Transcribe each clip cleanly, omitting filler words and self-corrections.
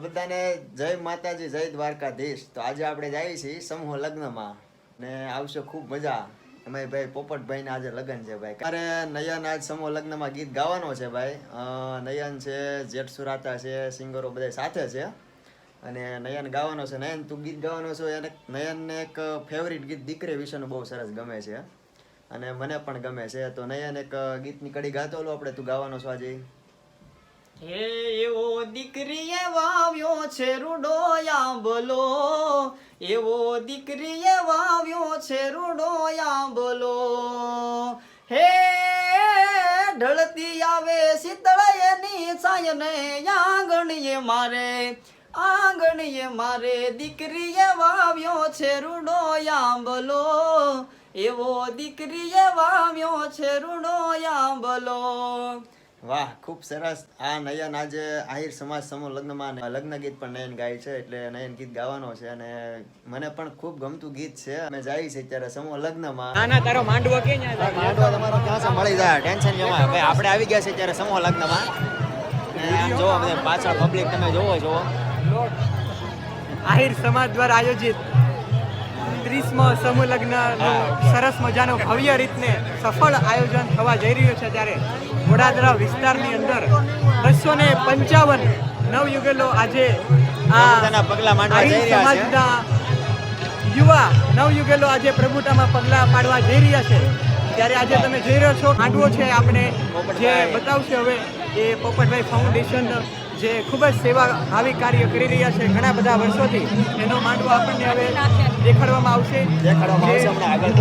બધાને જય માતાજી, જય દ્વારકાધીશ. તો આજે આપણે જઈએ છીએ સમૂહ લગ્નમાં ને આવશે ખૂબ મજા. અમે ભાઈ પોપટભાઈ ના આજે લગ્ન છે ભાઈ. અરે નયન આજ સમૂહ લગ્નમાં ગીત ગાવાનો છે ભાઈ. નયન છે, જેઠ સુરાતા છે, સિંગરો બધા સાથે છે અને નયન ગાવાનો છે. નયન તું ગીત ગાવાનો છો અને નયનને એક ફેવરિટ ગીત દીકરી વિશેનું બહુ સરસ ગમે છે અને મને પણ ગમે છે. તો નયન એક ગીતની કડી ગાતો લો આપણે. તું ગાવાનો છો આજે. હે એવો દીકરીએ વાવ્યો છે રૂડો આંબલો, એવો દીકરીએ વાવ્યો છે રૂડો આંબલો. હે ઢળતી આવે શીતળ એની છાયને આંગણીએ મારે દીકરીએ વાવ્યો છે રૂડો આંબલો, એવો દીકરીએ વાવ્યો છે રૂડો આંબલો. વાહ, ખૂબ સરસ. આ નયન આજે આહિર સમાજ સમૂહ લગ્નમાં લગ્ન ગીત પણ નયન ગાય છે, એટલે નયન ગીત ગાવાનો છે અને મને પણ ખૂબ ગમતું ગીત છે. અમે જઈએ છીએ ત્યારે સમૂહ લગ્નમાં. ના તારો માંડવો કે માંડવો તમારો ક્યાં છે? મળી જાય, ટેન્શન નહીં. ભાઈ આપણે આવી ગયા છે ત્યારે સમૂહ લગ્નમાં. આમ જોવો બધા પાછળ પબ્લિક તમે જોવો છો. આહિર સમાજ દ્વારા આયોજિત 30મો સમૂહ લગ્ન સરસ મજાનો ભવ્ય રીતને સફળ આયોજન થવા જઈ રહ્યું છે. ત્યારે વડોદરા વિસ્તારની અંદર 255 નવયુગલો આજે આ પગલા માંડવા જઈ રહ્યા છે. સમાજના યુવા નવયુગલો આજે પ્રભુતામાં પગલા પાડવા જઈ રહ્યા છે. ત્યારે આજે તમે જોઈ રહ્યો છો માંડવો છે આપણે જે બતાવશે હવે એ પોપટભાઈ ફાઉન્ડેશન જે ખૂબ જ સેવા ભાવિ કાર્ય કરી રહ્યા છે ઘણા બધા વર્ષોથી. એનો માંડવો આપણને હવે દેખાડવામાં આવશે. હમણાં આગળ.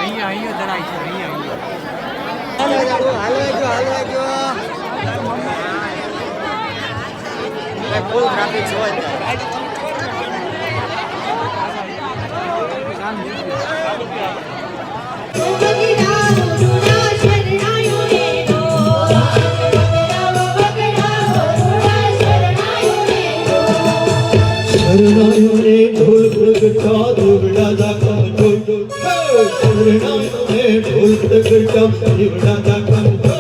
અહીંયા જણાય છે અહીંયા ફૂલ ટ્રાફિક હોય. શરણાયો રે ઢોલ પ્રગટા દેવડા દાખલ ઢોલ ઢોલ. શરણાયો રે ઢોલ પ્રગટા દેવડા દાખલ ઢોલ.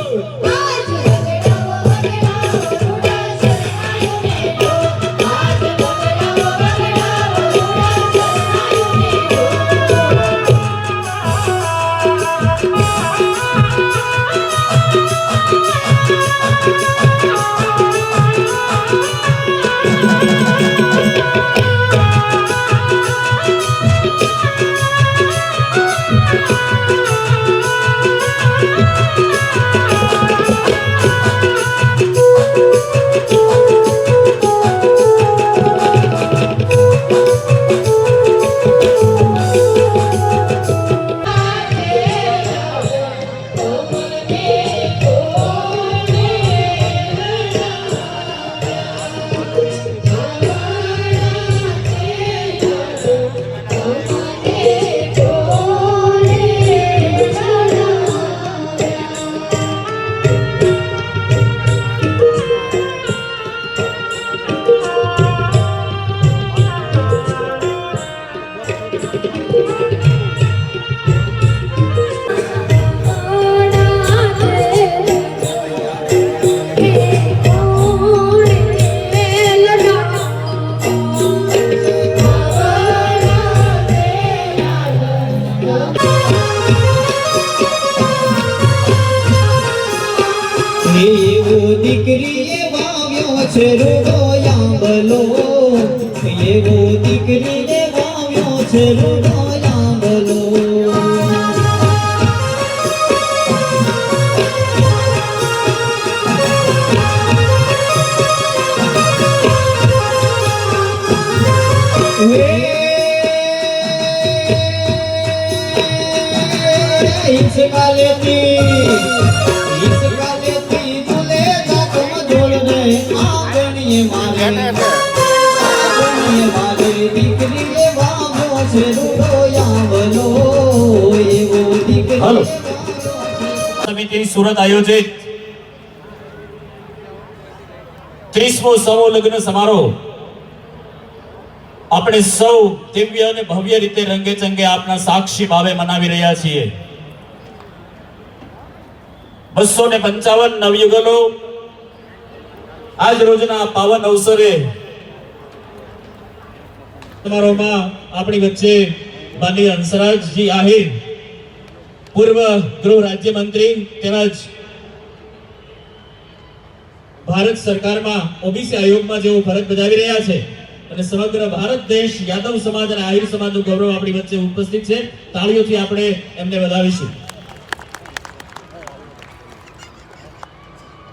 એવો દીકરીએ વાવ્યો છે રૂડો આંબલો, એવો દીકરીએ વાવ્યો છે રૂડો આંબલો. वे इसका लेती दूल्हे का तुम जोड़ने आंगणीय मारे आंगणीय मारे दीकरी ले बाबो से रूडो यावलो एवो दीकरी हेलो समिति સુરત આયોજિત 30મો સમૂહ લગ્ન સમારોહ આપણે સૌ દિવ્ય અને ભવ્ય રીતે રંગે ચંગે આપના સાક્ષી ભાવે મનાવી રહ્યા છીએ 255 નવયુગલો આજ રોજના પાવન અવસરે સમારોહમાં આપણી વચ્ચે માનનીય હંસરાજજી આહિર પૂર્વ ગૃહ રાજ્યમંત્રી તેમજ ભારત સરકારમાં ઓબીસી આયોગમાં જેઓ ફરજ બજાવી રહ્યા છે અને સમગ્ર ભારત દેશ યાદવ સમાજ અને આહિર સમાજનું ગૌરવ આપણી વચ્ચે ઉપસ્થિત છે. તાળીઓથી આપણે એમને વધાવીશું.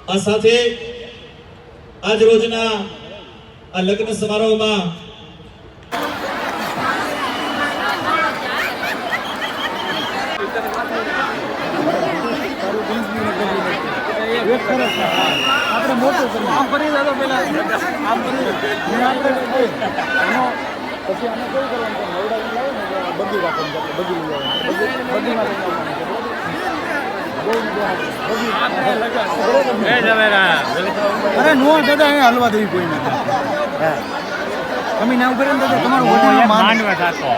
આ સાથે આજ રોજના આ લગ્ન સમારોહમાં આપણે મોટું કરીએ આમ ફરી દાદો પેલા આમ ફરી પછી આને કેવું કરવાનું નવડાવી લાવે ને બધી રાખવાનું બધી બધીમાં અરે નો દાદા અહીંયા હલવા દેવી કોઈ નથી તમે ના ઉપર દાદા તમારું વધુ માનવા થતો